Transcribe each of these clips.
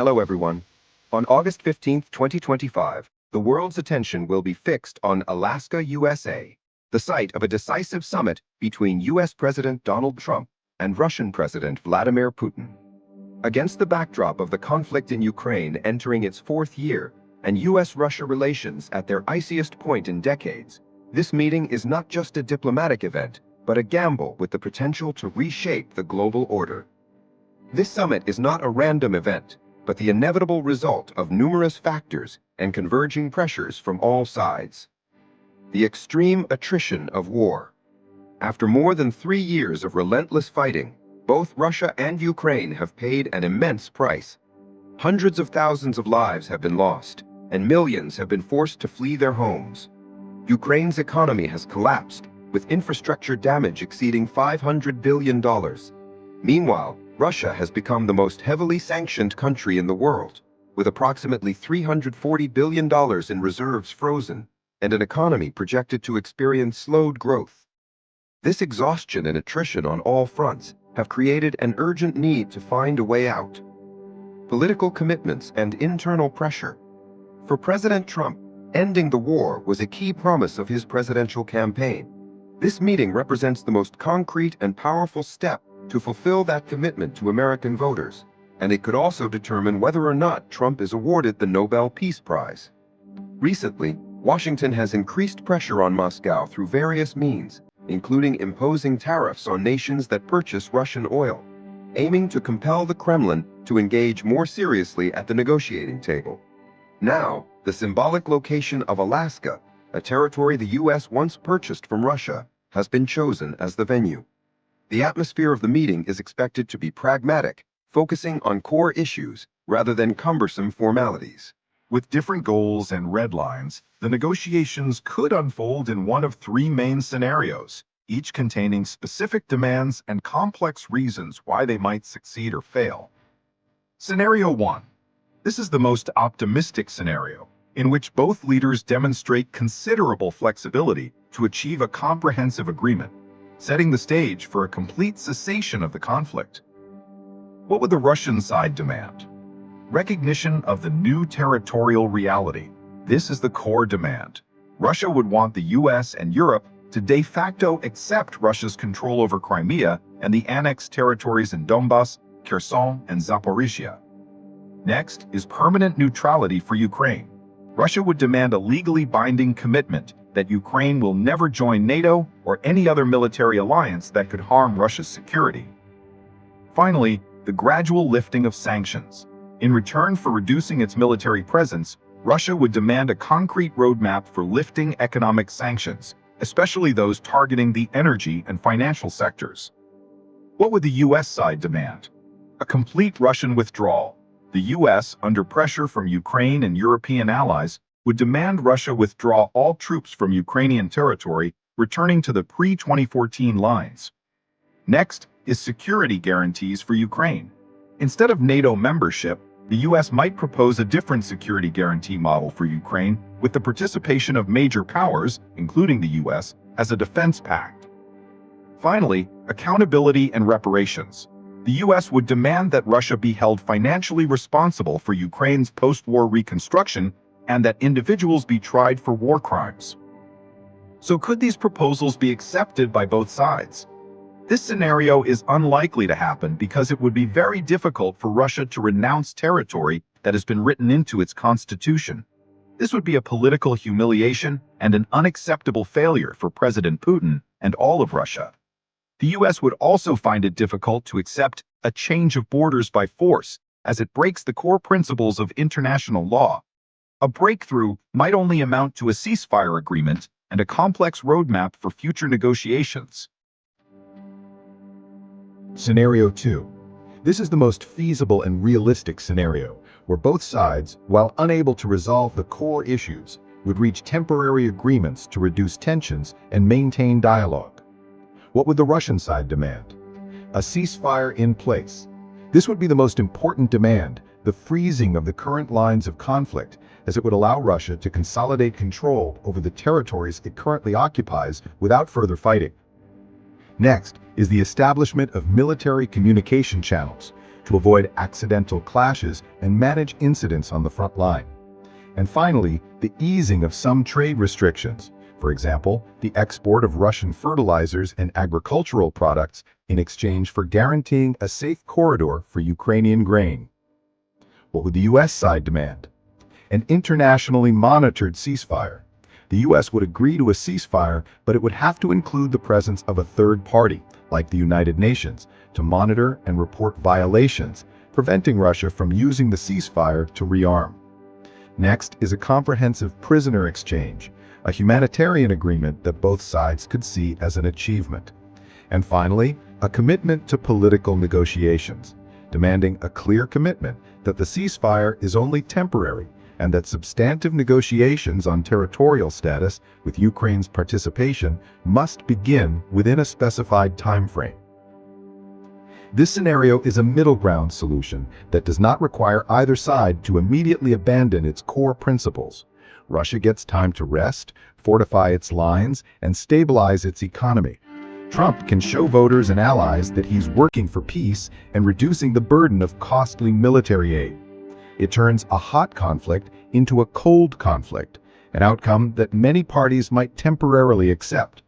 Hello everyone. On August 15, 2025, the world's attention will be fixed on Alaska, USA, the site of a decisive summit between US President Donald Trump and Russian President Vladimir Putin. Against the backdrop of the conflict in Ukraine entering its fourth year and US-Russia relations at their iciest point in decades, this meeting is not just a diplomatic event, but a gamble with the potential to reshape the global order. This summit is not a random event, but the inevitable result of numerous factors and converging pressures from all sides. The extreme attrition of war. After more than 3 years of relentless fighting, both Russia and Ukraine have paid an immense price. Hundreds of thousands of lives have been lost, and millions have been forced to flee their homes. Ukraine's economy has collapsed, with infrastructure damage exceeding $500 billion. Meanwhile, Russia has become the most heavily sanctioned country in the world, with approximately $340 billion in reserves frozen, and an economy projected to experience slowed growth. This exhaustion and attrition on all fronts have created an urgent need to find a way out. Political commitments and internal pressure. For President Trump, ending the war was a key promise of his presidential campaign. This meeting represents the most concrete and powerful step to fulfill that commitment to American voters, and it could also determine whether or not Trump is awarded the Nobel Peace Prize. Recently, Washington has increased pressure on Moscow through various means, including imposing tariffs on nations that purchase Russian oil, aiming to compel the Kremlin to engage more seriously at the negotiating table. Now, the symbolic location of Alaska, a territory the U.S. once purchased from Russia, has been chosen as the venue. The atmosphere of the meeting is expected to be pragmatic, focusing on core issues rather than cumbersome formalities. With different goals and red lines, the negotiations could unfold in one of 3 main scenarios, each containing specific demands and complex reasons why they might succeed or fail. Scenario 1. This is the most optimistic scenario, in which both leaders demonstrate considerable flexibility to achieve a comprehensive agreement, setting the stage for a complete cessation of the conflict. What would the Russian side demand? Recognition of the new territorial reality. This is the core demand. Russia would want the US and Europe to de facto accept Russia's control over Crimea and the annexed territories in Donbas, Kherson, and Zaporizhia. Next is permanent neutrality for Ukraine. Russia would demand a legally binding commitment that Ukraine will never join NATO or any other military alliance that could harm Russia's security. Finally, the gradual lifting of sanctions. In return for reducing its military presence, Russia would demand a concrete roadmap for lifting economic sanctions, especially those targeting the energy and financial sectors. What would the US side demand? A complete Russian withdrawal. The US, under pressure from Ukraine and European allies, would demand Russia withdraw all troops from Ukrainian territory, returning to the pre-2014 lines. Next is security guarantees for Ukraine. Instead of NATO membership, the US might propose a different security guarantee model for Ukraine with the participation of major powers, including the US, as a defense pact. Finally, accountability and reparations. The US would demand that Russia be held financially responsible for Ukraine's post-war reconstruction and that individuals be tried for war crimes. So could these proposals be accepted by both sides? This scenario is unlikely to happen because it would be very difficult for Russia to renounce territory that has been written into its constitution. This would be a political humiliation and an unacceptable failure for President Putin and all of Russia. The US would also find it difficult to accept a change of borders by force, as it breaks the core principles of international law. A breakthrough might only amount to a ceasefire agreement and a complex roadmap for future negotiations. Scenario 2. This is the most feasible and realistic scenario, where both sides, while unable to resolve the core issues, would reach temporary agreements to reduce tensions and maintain dialogue. What would the Russian side demand? A ceasefire in place. This would be the most important demand, the freezing of the current lines of conflict, as it would allow Russia to consolidate control over the territories it currently occupies without further fighting. Next is the establishment of military communication channels to avoid accidental clashes and manage incidents on the front line. And finally, the easing of some trade restrictions. For example, the export of Russian fertilizers and agricultural products in exchange for guaranteeing a safe corridor for Ukrainian grain. What would the U.S. side demand? An internationally monitored ceasefire. The U.S. would agree to a ceasefire, but it would have to include the presence of a third party, like the United Nations, to monitor and report violations, preventing Russia from using the ceasefire to rearm. Next is a comprehensive prisoner exchange, a humanitarian agreement that both sides could see as an achievement. And finally, a commitment to political negotiations, demanding a clear commitment that the ceasefire is only temporary and that substantive negotiations on territorial status with Ukraine's participation must begin within a specified time frame. This scenario is a middle ground solution that does not require either side to immediately abandon its core principles. Russia gets time to rest, fortify its lines, and stabilize its economy. Trump can show voters and allies that he's working for peace and reducing the burden of costly military aid. It turns a hot conflict into a cold conflict, an outcome that many parties might temporarily accept.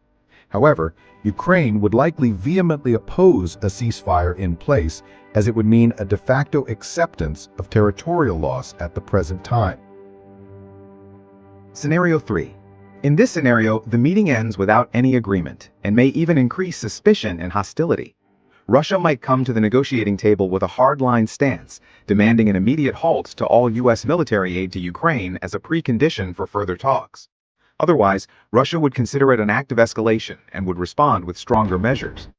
However, Ukraine would likely vehemently oppose a ceasefire in place, as it would mean a de facto acceptance of territorial loss at the present time. Scenario 3. In this scenario, the meeting ends without any agreement and may even increase suspicion and hostility. Russia might come to the negotiating table with a hardline stance, demanding an immediate halt to all U.S. military aid to Ukraine as a precondition for further talks. Otherwise, Russia would consider it an act of escalation and would respond with stronger measures.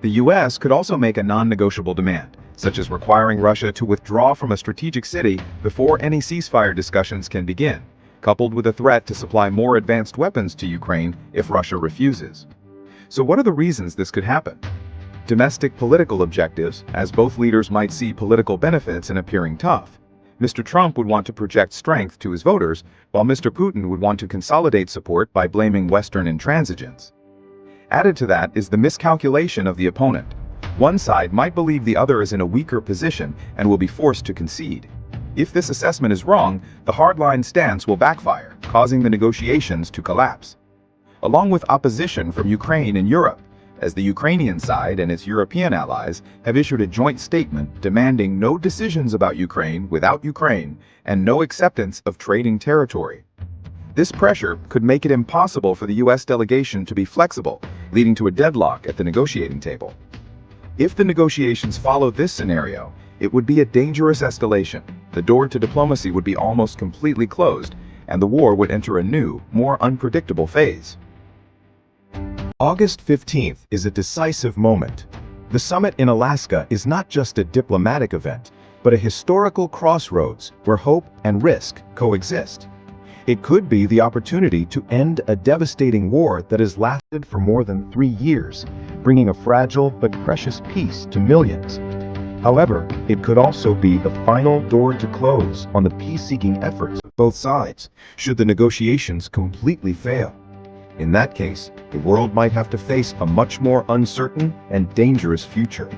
The U.S. could also make a non-negotiable demand, such as requiring Russia to withdraw from a strategic city before any ceasefire discussions can begin, coupled with a threat to supply more advanced weapons to Ukraine if Russia refuses. So what are the reasons this could happen? Domestic political objectives, as both leaders might see political benefits in appearing tough. Mr. Trump would want to project strength to his voters, while Mr. Putin would want to consolidate support by blaming Western intransigence. Added to that is the miscalculation of the opponent. One side might believe the other is in a weaker position and will be forced to concede. If this assessment is wrong, the hardline stance will backfire, causing the negotiations to collapse. Along with opposition from Ukraine and Europe, as the Ukrainian side and its European allies have issued a joint statement demanding no decisions about Ukraine without Ukraine and no acceptance of trading territory. This pressure could make it impossible for the U.S. delegation to be flexible, leading to a deadlock at the negotiating table. If the negotiations follow this scenario, it would be a dangerous escalation. The door to diplomacy would be almost completely closed, and the war would enter a new, more unpredictable phase. August 15th is a decisive moment. The summit in Alaska is not just a diplomatic event, but a historical crossroads where hope and risk coexist. It could be the opportunity to end a devastating war that has lasted for more than 3 years, bringing a fragile but precious peace to millions. However, it could also be the final door to close on the peace-seeking efforts of both sides, should the negotiations completely fail. In that case, the world might have to face a much more uncertain and dangerous future.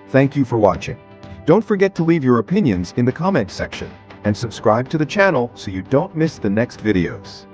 Thank you for watching. Don't forget to leave your opinions in the comment section and subscribe to the channel so you don't miss the next videos.